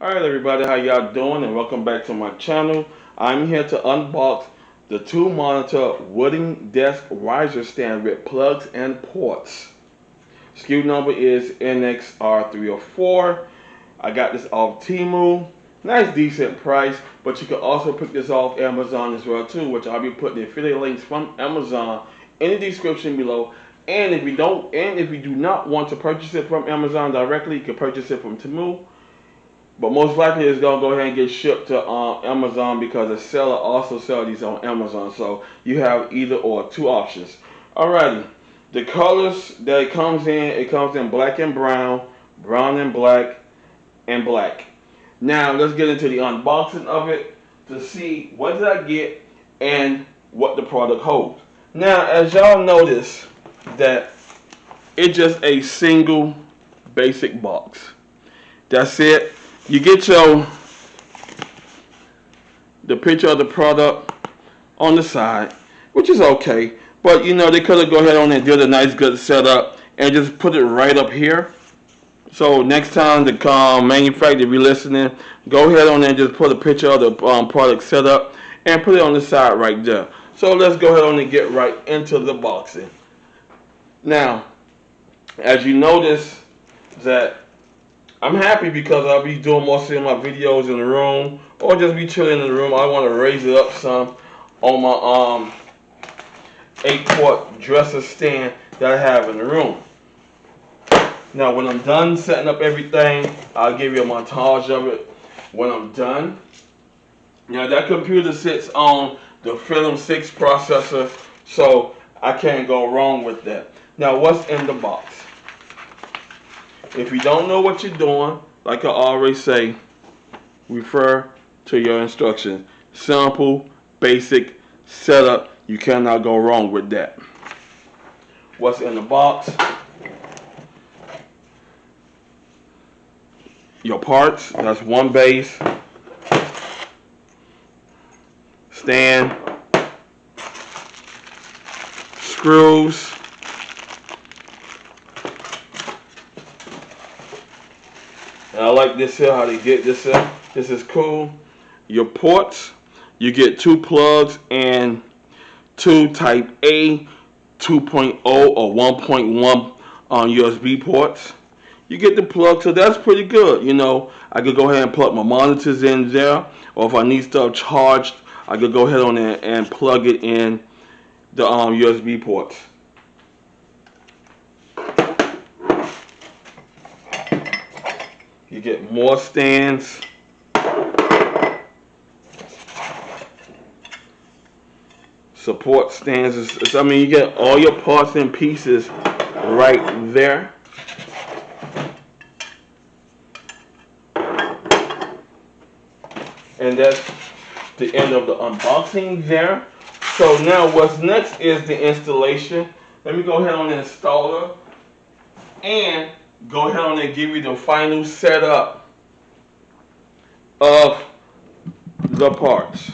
Alright everybody, how y'all doing, and welcome back to my channel. I'm here to unbox the 2-monitor wooden desk riser stand with plugs and ports. SKU number is NXR304. I got this off Temu. Nice decent price, but you can also pick this off Amazon as well too, which I'll be putting the affiliate links from Amazon in the description below. And if you do not want to purchase it from Amazon directly, you can purchase it from Temu. But most likely it's going to go ahead and get shipped to Amazon, because the seller also sells these on Amazon. So you have either or, two options. Alrighty, the colors that it comes in black and brown, brown and black, and black. Now let's get into the unboxing of it to see what did I get and what the product holds. Now, as y'all notice, that it's just a single basic box. That's it. You get the picture of the product on the side, which is okay, but you know, they could have go ahead on and did a nice good setup and just put it right up here. So next time the manufacturer be listening, go ahead on and just put a picture of the product setup and put it on the side right there. So let's go ahead on and get right into the boxing. Now, as you notice, that I'm happy because I'll be doing mostly my videos in the room, or just be chilling in the room. I want to raise it up some on my 8-quart dresser stand that I have in the room. Now when I'm done setting up everything, I'll give you a montage of it when I'm done. Now that computer sits on the Film 6 processor, so I can't go wrong with that. Now what's in the box? If you don't know what you're doing, like I always say, refer to your instructions. Simple, basic setup. You cannot go wrong with that. What's in the box? Your parts. That's one base, stand, screws, and I like this here, how they get this here. This is cool. Your ports, you get 2 plugs and 2 type A 2.0 or 1.1 USB ports. You get the plug, so that's pretty good. You know, I could go ahead and plug my monitors in there, or if I need stuff charged, I could go ahead on and plug it in the USB ports. You get more stands, support stands. I mean, you get all your parts and pieces right there. And that's the end of the unboxing there. So now what's next is the installation. Let me go ahead on and install it and go ahead on and give you the final setup of the parts.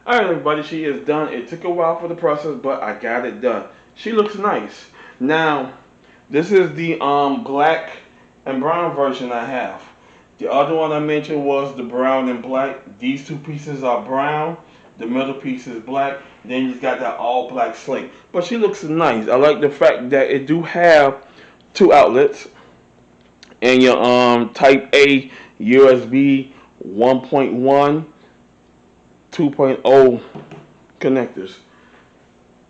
Alright everybody, she is done. It took a while for the process, but I got it done. She looks nice. Now, this is the black and brown version I have. The other one I mentioned was the brown and black. These two pieces are brown. The middle piece is black. Then you got that all black slate. But she looks nice. I like the fact that it do have two outlets. And your type A USB 1.1 2.0 connectors.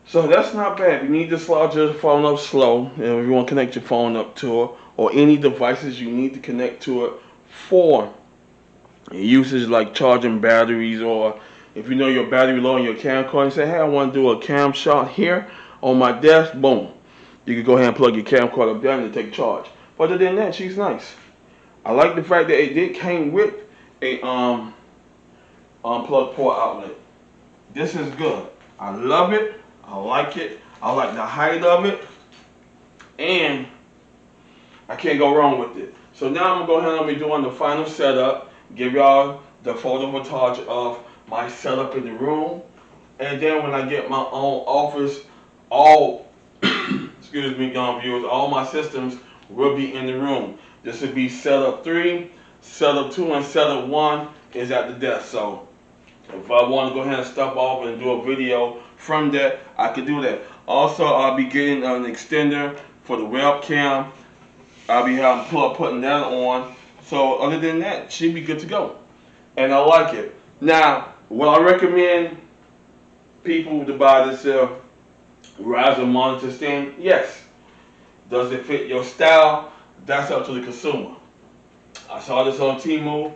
So that's not bad. You need to slide your phone up slow, and if you want to connect your phone up to it, or any devices you need to connect to it for usage like charging batteries, or if you know your battery low on your camcorder and say, hey, I want to do a cam shot here on my desk, boom. You can go ahead and plug your camcorder up there and take charge. But other than that, she's nice. I like the fact that it did came with a plug port outlet. This is good. I love it. I like it. I like the height of it. And I can't go wrong with it. So now I'm going to go ahead and be doing the final setup. Give y'all the photo montage of my setup in the room. And then when I get my own office, all, excuse me, viewers, all my systems will be in the room. This will be setup 3, setup 2, and setup 1 is at the desk. So if I want to go ahead and step off and do a video from that, I can do that. Also, I'll be getting an extender for the webcam. I'll be putting that on. So other than that, she'll be good to go. And I like it. Now, will I recommend people to buy this riser monitor stand? Yes. Does it fit your style? That's up to the consumer. I saw this on Temu.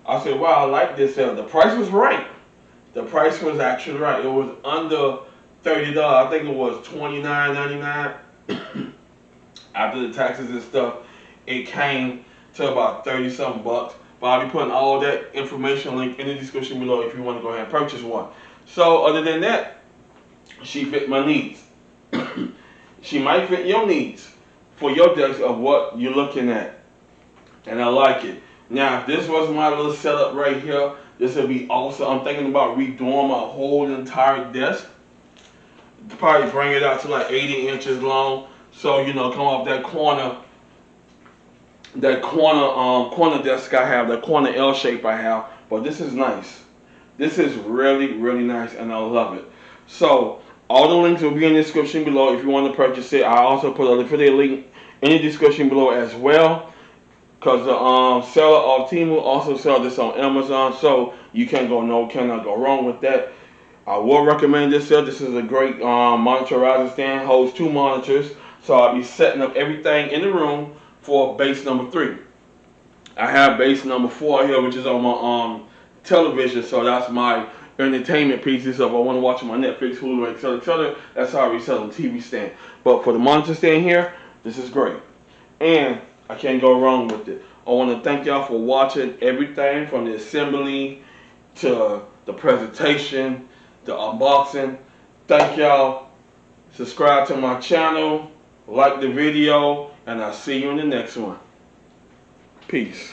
I said, wow, I like this. The price was right. The price was actually right. It was under $30. I think it was $29.99. After the taxes and stuff, it came to about 30 something bucks. But I'll be putting all that information link in the description below if you want to go ahead and purchase one. So other than that, she fit my needs. She might fit your needs for your desk of what you're looking at. And I like it. Now, if this was my little setup right here, this would be awesome. I'm thinking about redoing my whole entire desk. Probably bring it out to like 80 inches long. So, you know, come off that corner desk I have, that corner L shape I have. But this is nice. This is really, really nice, and I love it. So, all the links will be in the description below if you want to purchase it. I also put an affiliate link in the description below as well. Because the seller of Temu also sells this on Amazon, so you cannot go wrong with that. I will recommend this here. This is a great monitor riser stand. Holds 2 monitors, so I'll be setting up everything in the room for base number 3. I have base number 4 here, which is on my television, so that's my entertainment pieces. So if I want to watch my Netflix, Hulu, etc., that's how I reset on TV stand. But for the monitor stand here, this is great. And I can't go wrong with it. I want to thank y'all for watching everything from the assembly to the presentation, the unboxing. Thank y'all. Subscribe to my channel, like the video, and I'll see you in the next one. Peace.